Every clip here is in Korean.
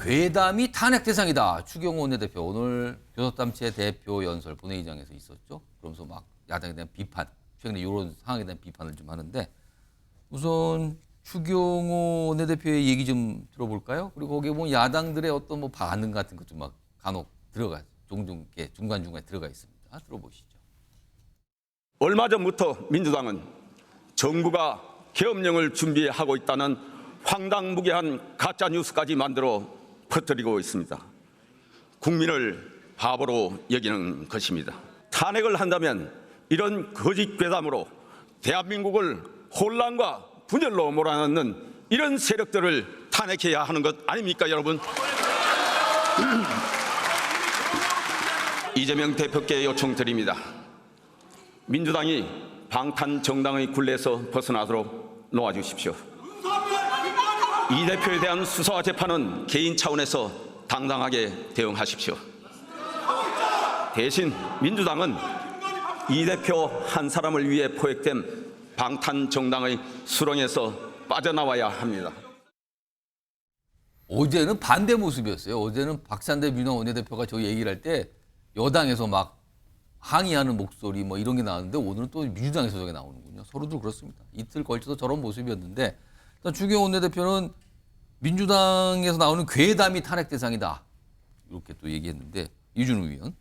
괴담이 탄핵 대상이다. 추경호 원내대표 오늘 교섭단체 대표 연설 본회의장에서 있었죠. 그러면서 막 야당에 대한 비판, 최근에 이런 상황에 대한 비판을 좀 하는데 우선 추경호 원내대표의 얘기 좀 들어볼까요? 그리고 거기에 보면 야당들의 어떤 뭐 반응 같은 것도 막 간혹 들어가 종종 이렇게 중간중간에 들어가 있습니다. 들어보시죠. 얼마 전부터 민주당은 정부가 계엄령을 준비하고 있다는 황당무계한 가짜 뉴스까지 만들어 퍼뜨리고 있습니다. 국민을 바보로 여기는 것입니다. 탄핵을 한다면 이런 거짓 괴담으로 대한민국을 혼란과 분열로 몰아넣는 이런 세력들을 탄핵해야 하는 것 아닙니까, 여러분? 이재명 대표께 요청드립니다. 민주당이 방탄 정당의 굴레에서 벗어나도록 놓아주십시오. 이 대표에 대한 수사와 재판은 개인 차원에서 당당하게 대응하십시오. 대신 민주당은 이 대표 한 사람을 위해 포획된 방탄 정당의 수렁에서 빠져나와야 합니다. 어제는 반대 모습이었어요. 어제는 박찬대 민주당 원내대표가 저 얘기를 할 때 여당에서 막 항의하는 목소리 뭐 이런 게 나왔는데 오늘은 또 민주당에서 저게 나오는군요. 서로들 그렇습니다. 이틀 걸쳐서 저런 모습이었는데 일단 추경호 원내대표는 민주당에서 나오는 괴담이 탄핵 대상이다. 이렇게 또 얘기했는데 이준우 의원.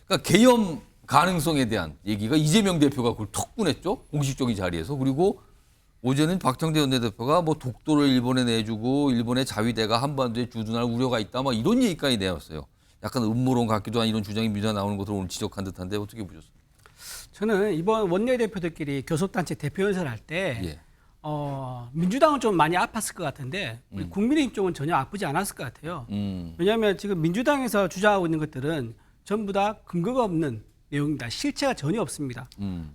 그러니까 계엄 가능성에 대한 얘기가 이재명 대표가 그걸 턱 꺼냈죠. 공식적인 자리에서. 그리고 어제는 박정대 원내대표가 뭐 독도를 일본에 내주고 일본의 자위대가 한반도에 주둔할 우려가 있다. 막 이런 얘기까지 내었어요. 약간 음모론 같기도 한 이런 주장이 민주당 나오는 것으로 오늘 지적한 듯한데 어떻게 보셨어요? 저는 이번 원내대표들끼리 교섭단체 대표 연설할 때 예. 민주당은 좀 많이 아팠을 것 같은데 우리 국민의힘 쪽은 전혀 아프지 않았을 것 같아요. 왜냐하면 지금 민주당에서 주장하고 있는 것들은 전부 다 근거가 없는 내용입니다. 실체가 전혀 없습니다.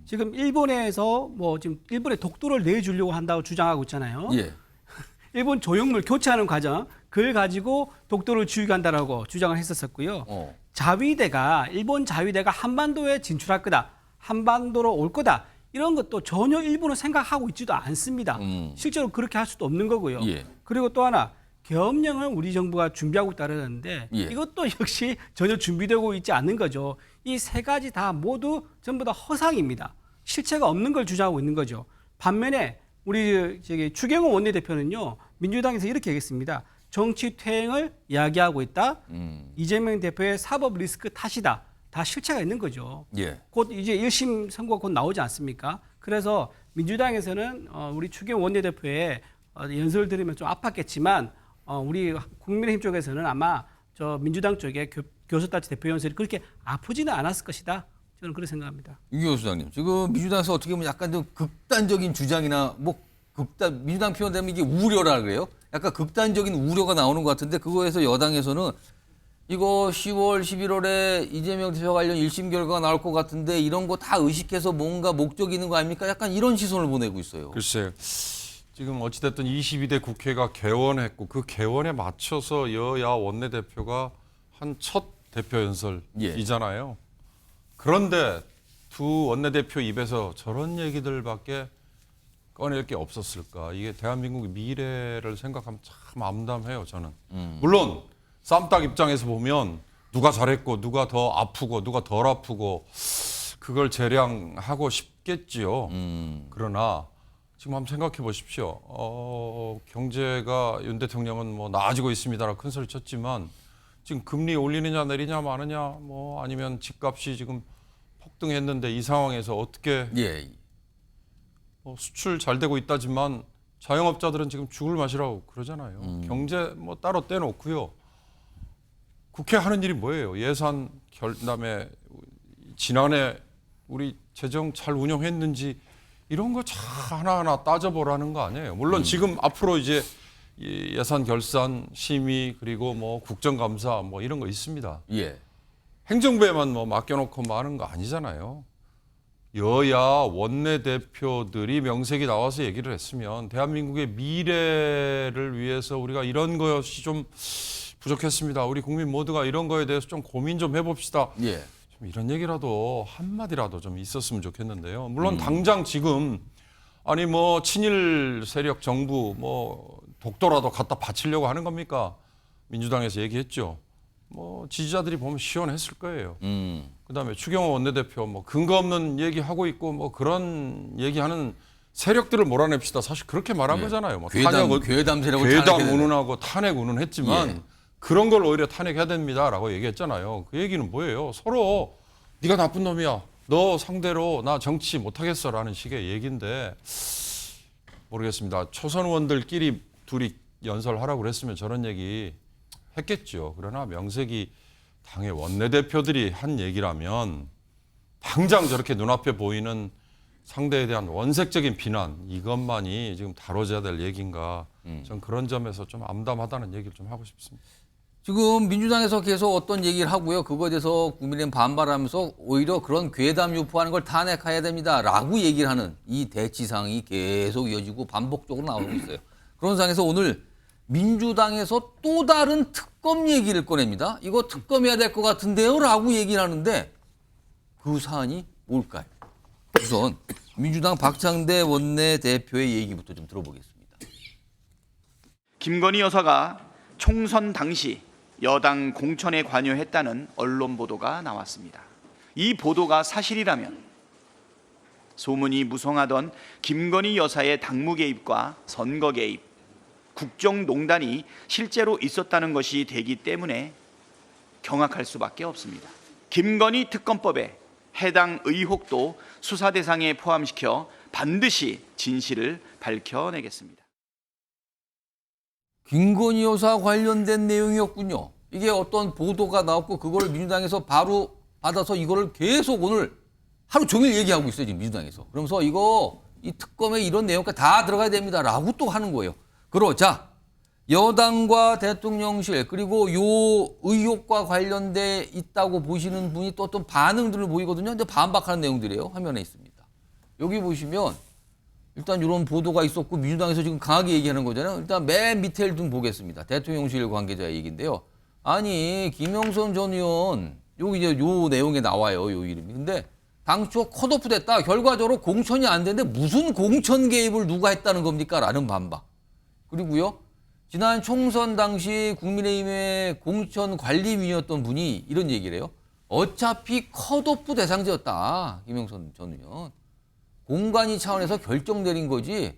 지금 일본에서 뭐 지금 일본에 독도를 내주려고 한다고 주장하고 있잖아요. 예. 일본 조형물 교체하는 과정 그걸 가지고 독도를 지휘한다라고 주장을 했었었고요. 자위대가 일본 자위대가 한반도에 진출할 거다. 한반도로 올 거다. 이런 것도 전혀 일본은 생각하고 있지도 않습니다. 실제로 그렇게 할 수도 없는 거고요. 예. 그리고 또 하나 계엄령을 우리 정부가 준비하고 있다는데 예. 이것도 역시 전혀 준비되고 있지 않는 거죠. 이 세 가지 다 모두 전부 다 허상입니다. 실체가 없는 걸 주장하고 있는 거죠. 반면에 우리 추경호 원내대표는요. 민주당에서 이렇게 얘기했습니다. 정치 퇴행을 이야기하고 있다. 이재명 대표의 사법 리스크 탓이다. 다 실체가 있는 거죠. 예. 곧 이제 1심 선고가 곧 나오지 않습니까? 그래서 민주당에서는 우리 추경호 원내대표의 연설을 들으면 좀 아팠겠지만 우리 국민의힘 쪽에서는 아마 저 민주당 쪽에 교섭단체 대표 연설이 그렇게 아프지는 않았을 것이다. 저는 그렇게 생각합니다. 유기호 수장님, 지금 민주당에서 어떻게 보면 약간 좀 극단적인 주장이나 뭐 민주당 표현되면 이게 우려라 그래요? 약간 극단적인 우려가 나오는 것 같은데 그거에서 여당에서는 이거 10월, 11월에 이재명 대표 관련 1심 결과가 나올 것 같은데 이런 거 다 의식해서 뭔가 목적이 있는 거 아닙니까? 약간 이런 시선을 보내고 있어요. 글쎄요. 지금 어찌됐든 22대 국회가 개원했고 그 개원에 맞춰서 여야 원내대표가 한 첫 대표 연설이잖아요. 그런데 두 원내대표 입에서 저런 얘기들밖에 꺼낼 게 없었을까. 이게 대한민국의 미래를 생각하면 참 암담해요, 저는. 물론 쌈딱 입장에서 보면 누가 잘했고 누가 더 아프고 누가 덜 아프고 그걸 재량하고 싶겠지요. 그러나 지금 한번 생각해 보십시오. 경제가 윤 대통령은 뭐 나아지고 있습니다라고 큰 소리 쳤지만 지금 금리 올리느냐 내리냐 마느냐 뭐 아니면 집값이 지금 폭등했는데 이 상황에서 어떻게 예. 수출 잘 되고 있다지만 자영업자들은 지금 죽을 맛이라고 그러잖아요. 경제 뭐 따로 떼놓고요. 국회 하는 일이 뭐예요? 예산 결남에 지난해 우리 재정 잘 운영했는지 이런 거 하나하나 따져보라는 거 아니에요. 물론 지금 앞으로 이제 예산 결산 심의 그리고 뭐 국정감사 뭐 이런 거 있습니다. 예. 행정부에만 뭐 맡겨놓고 뭐 하는 거 아니잖아요. 여야 원내대표들이 명색이 나와서 얘기를 했으면 대한민국의 미래를 위해서 우리가 이런 것이 좀 부족했습니다. 우리 국민 모두가 이런 거에 대해서 좀 고민 좀 해봅시다. 예. 좀 이런 얘기라도 한마디라도 좀 있었으면 좋겠는데요. 물론 당장 지금 아니 뭐 친일 세력 정부 뭐 독도라도 갖다 바치려고 하는 겁니까? 민주당에서 얘기했죠. 뭐 지지자들이 보면 시원했을 거예요. 그다음에 추경호 원내대표 뭐 근거 없는 얘기하고 있고 뭐 그런 얘기하는 세력들을 몰아냅시다. 사실 그렇게 말한 거잖아요. 뭐 괴담 세력을 괴담 탄핵해야 운운하고 탄핵 운운했지만 예. 그런 걸 오히려 탄핵해야 됩니다라고 얘기했잖아요. 그 얘기는 뭐예요? 서로 네가 나쁜 놈이야. 너 상대로 나 정치 못하겠어라는 식의 얘기인데 모르겠습니다. 초선 의원들끼리 둘이 연설하라고 그랬으면 저런 얘기 했겠죠. 그러나 명색이 당의 원내대표들이 한 얘기라면 당장 저렇게 눈앞에 보이는 상대에 대한 원색적인 비난 이것만이 지금 다뤄져야 될 얘기인가. 전 그런 점에서 좀 암담하다는 얘기를 좀 하고 싶습니다. 지금 민주당에서 계속 어떤 얘기를 하고요. 그거에 대해서 국민의힘 반발하면서 오히려 그런 괴담 유포하는 걸 탄핵해야 됩니다라고 얘기를 하는 이 대치상이 계속 이어지고 반복적으로 나오고 있어요. 그런 상황에서 오늘 민주당에서 또 다른 특검 얘기를 꺼냅니다. 이거 특검해야 될 것 같은데요? 라고 얘기를 하는데 그 사안이 뭘까요? 우선 민주당 박창대 원내대표의 얘기부터 좀 들어보겠습니다. 김건희 여사가 총선 당시 여당 공천에 관여했다는 언론 보도가 나왔습니다. 이 보도가 사실이라면 소문이 무성하던 김건희 여사의 당무 개입과 선거 개입, 국정농단이 실제로 있었다는 것이 되기 때문에 경악할 수밖에 없습니다. 김건희 특검법에 해당 의혹도 수사 대상에 포함시켜 반드시 진실을 밝혀내겠습니다. 김건희 여사 관련된 내용이었군요. 이게 어떤 보도가 나왔고 그걸 민주당에서 바로 받아서 이거를 계속 오늘 하루 종일 얘기하고 있어요. 지금 민주당에서. 그러면서 이거 이 특검에 이런 내용까지 다 들어가야 됩니다라고 또 하는 거예요. 그러자 여당과 대통령실 그리고 요 의혹과 관련돼 있다고 보시는 분이 또 어떤 반응들을 보이거든요. 근데 반박하는 내용들이에요. 화면에 있습니다. 여기 보시면 일단 이런 보도가 있었고 민주당에서 지금 강하게 얘기하는 거잖아요. 일단 맨 밑에를 좀 보겠습니다. 대통령실 관계자의 얘기인데요. 아니 김영선 전 의원 여기 이제 요 내용에 나와요. 요 이름이. 근데 당초 컷오프 됐다. 결과적으로 공천이 안 됐는데 무슨 공천 개입을 누가 했다는 겁니까? 라는 반박. 그리고요. 지난 총선 당시 국민의힘의 공천관리위원이었던 분이 이런 얘기를 해요. 어차피 컷오프 대상자였다. 김영선 전 의원. 공관위 차원에서 결정 내린 거지.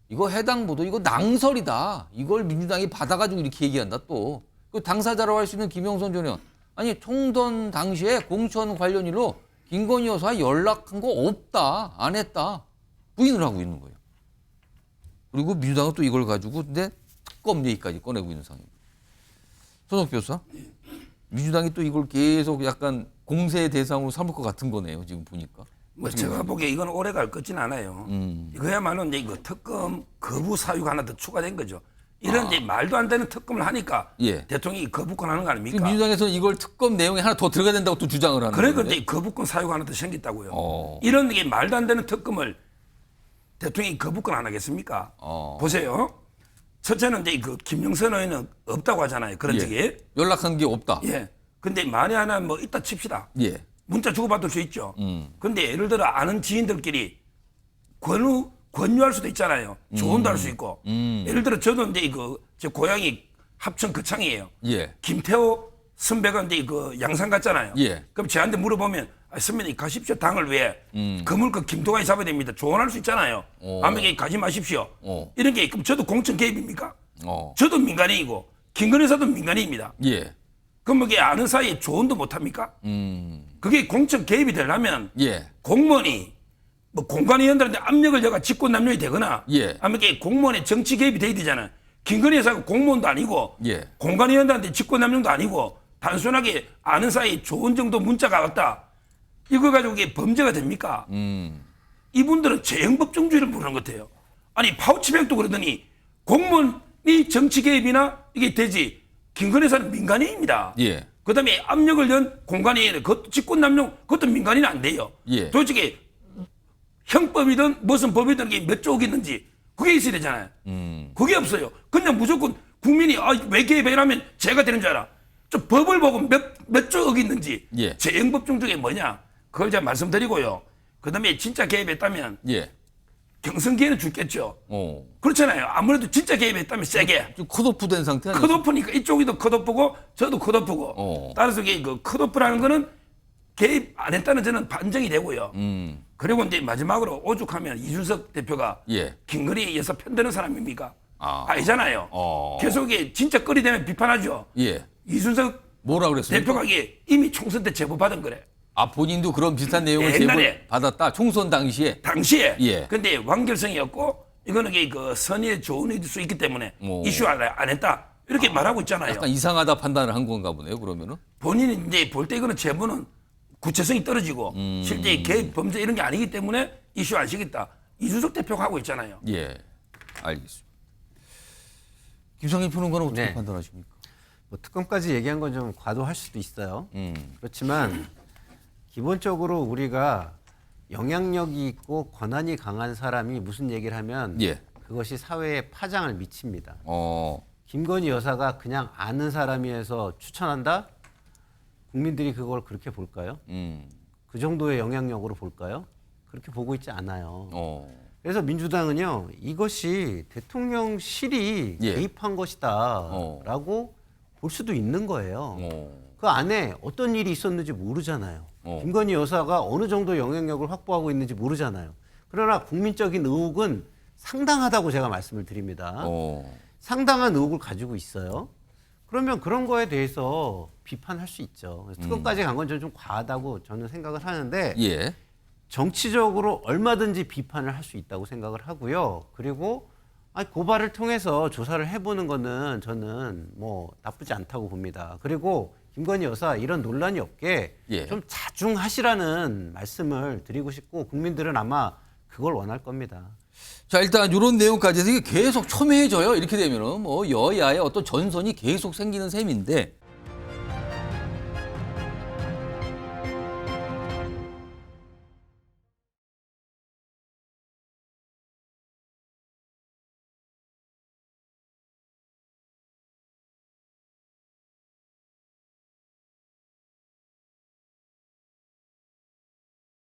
이거 해당 보도 이거 낭설이다. 이걸 민주당이 받아가지고 이렇게 얘기한다 또. 그 당사자라고 할 수 있는 김영선 전 의원. 아니 총선 당시에 공천 관련 일로 김건희 여사 연락한 거 없다. 안 했다. 부인을 하고 있는 거예요. 그리고 민주당은 또 이걸 가지고 근데 특검 얘기까지 꺼내고 있는 상황입니다. 손석 변호사. 민주당이 또 이걸 계속 약간 공세 대상으로 삼을 것 같은 거네요. 지금 보니까. 뭐 제가 보기에 이건 오래 갈 것진 않아요. 이거야말로 이제 이거 특검 거부 사유가 하나 더 추가된 거죠. 이런 이제 말도 안 되는 특검을 하니까 예. 대통령이 거부권 하는 거 아닙니까? 민주당에서는 이걸 특검 내용에 하나 더 들어가야 된다고 또 주장을 하는 그러니까 건데. 이제 거부권 사유가 하나 더 생겼다고요. 이런 게 말도 안 되는 특검을 대통령이 거부권 안 하겠습니까? 보세요. 첫째는 이제 그 김영선 의원은 없다고 하잖아요. 그런 예. 적이. 연락한 게 없다. 예. 근데 만에 하나 뭐 있다 칩시다. 예. 문자 주고받을 수 있죠. 근데 예를 들어 아는 지인들끼리 권유할 수도 있잖아요. 조언도 할 수 있고. 예를 들어 저도 이제 제 고향이 합천 거창이에요. 예. 김태호 선배가 이제 양산 갔잖아요. 예. 그럼 저한테 물어보면 선배님 가십시오. 당을 왜? 그물 김도관이 잡아야 됩니다. 조언할 수 있잖아요. 아무에게 가지 마십시오. 이런 게 그럼 저도 공천 개입입니까? 저도 민간인이고 김건희 여사도 민간인입니다. 예. 그럼 이게 아는 사이에 조언도 못 합니까? 그게 공천 개입이 되려면 예. 공무원이 뭐 공관위원들한테 압력을 여가 직권남용이 되거나 예. 아니면 이게 공무원의 정치 개입이 돼야 되잖아요. 김건희 여사가 공무원도 아니고 예. 공관위원들한테 직권남용도 아니고 단순하게 아는 사이에 조언 정도 문자가 왔다. 이거 가지고 이게 범죄가 됩니까? 이분들은 재형법정주의를 모르는 것 같아요. 아니 파우치백도 그러더니 공무원이 정치 개입이나 이게 되지 김건희 여사는 민간인입니다. 예. 그다음에 압력을 연 공간위원회 그것도 직권남용 그것도 민간인은 안 돼요. 예. 솔직히 형법이든 무슨 법이든 이게 몇 쪽 있는지 그게 있어야 되잖아요. 그게 없어요. 그냥 무조건 국민이 왜 개입하면 죄가 되는 줄 알아. 좀 법을 보고 몇 쪽 있는지 예. 재형법 중에 뭐냐 그걸 제가 말씀드리고요. 그다음에 진짜 개입했다면 예. 경선기에는 죽겠죠. 어. 그렇잖아요. 아무래도 진짜 개입했다면 세게. 좀 컷오프된 상태 아니에요? 컷오프니까 이쪽이도 컷오프고 저도 컷오프고. 어. 따라서 그 컷오프라는 거는 개입 안 했다는 저는 반정이 되고요. 그리고 이제 마지막으로 오죽하면 이준석 대표가 예. 김건희에서 편드는 사람입니까? 아. 아니잖아요. 계속 진짜 거리되면 비판하죠. 예. 이준석 뭐라 그랬습니까? 대표가 이미 총선 때 제보 받은 거래. 아, 본인도 그런 비슷한 내용을 옛날에. 제보 받았다. 총선 당시에. 당시에. 예. 근데 완결성이었고 이거는 그 선의의 조언일 수 있기 때문에 오. 이슈 안 했다. 이렇게 말하고 있잖아요. 약간 이상하다 판단을 한 건가 보네요. 그러면은. 본인이 이제 볼 때 이거는 제보는 구체성이 떨어지고 실제 개입 범죄 이런 게 아니기 때문에 이슈 안 시겠다. 이준석 대표가 하고 있잖아요. 예. 알겠습니다. 김성일 평론가는 어떻게 네. 판단하십니까? 뭐 특검까지 얘기한 건 좀 과도할 수도 있어요. 그렇지만 기본적으로 우리가 영향력이 있고 권한이 강한 사람이 무슨 얘기를 하면 예. 그것이 사회에 파장을 미칩니다. 어. 김건희 여사가 그냥 아는 사람이어서 추천한다? 국민들이 그걸 그렇게 볼까요? 그 정도의 영향력으로 볼까요? 그렇게 보고 있지 않아요. 어. 그래서 민주당은요, 이것이 대통령실이 예. 개입한 것이다라고 볼 수도 있는 거예요. 그 안에 어떤 일이 있었는지 모르잖아요. 김건희 여사가 어느 정도 영향력을 확보하고 있는지 모르잖아요. 그러나 국민적인 의혹은 상당하다고 제가 말씀을 드립니다. 상당한 의혹을 가지고 있어요. 그러면 그런 거에 대해서 비판할 수 있죠. 그래서 특검까지 간 건 좀 과하다고 저는 생각을 하는데 예. 정치적으로 얼마든지 비판을 할 수 있다고 생각을 하고요. 그리고 고발을 통해서 조사를 해보는 거는 저는 뭐 나쁘지 않다고 봅니다. 그리고 김건희 여사 이런 논란이 없게 예. 좀 자중하시라는 말씀을 드리고 싶고 국민들은 아마 그걸 원할 겁니다. 자, 일단 이런 내용까지 해서 이게 계속 첨예해져요. 이렇게 되면은 뭐 여야의 어떤 전선이 계속 생기는 셈인데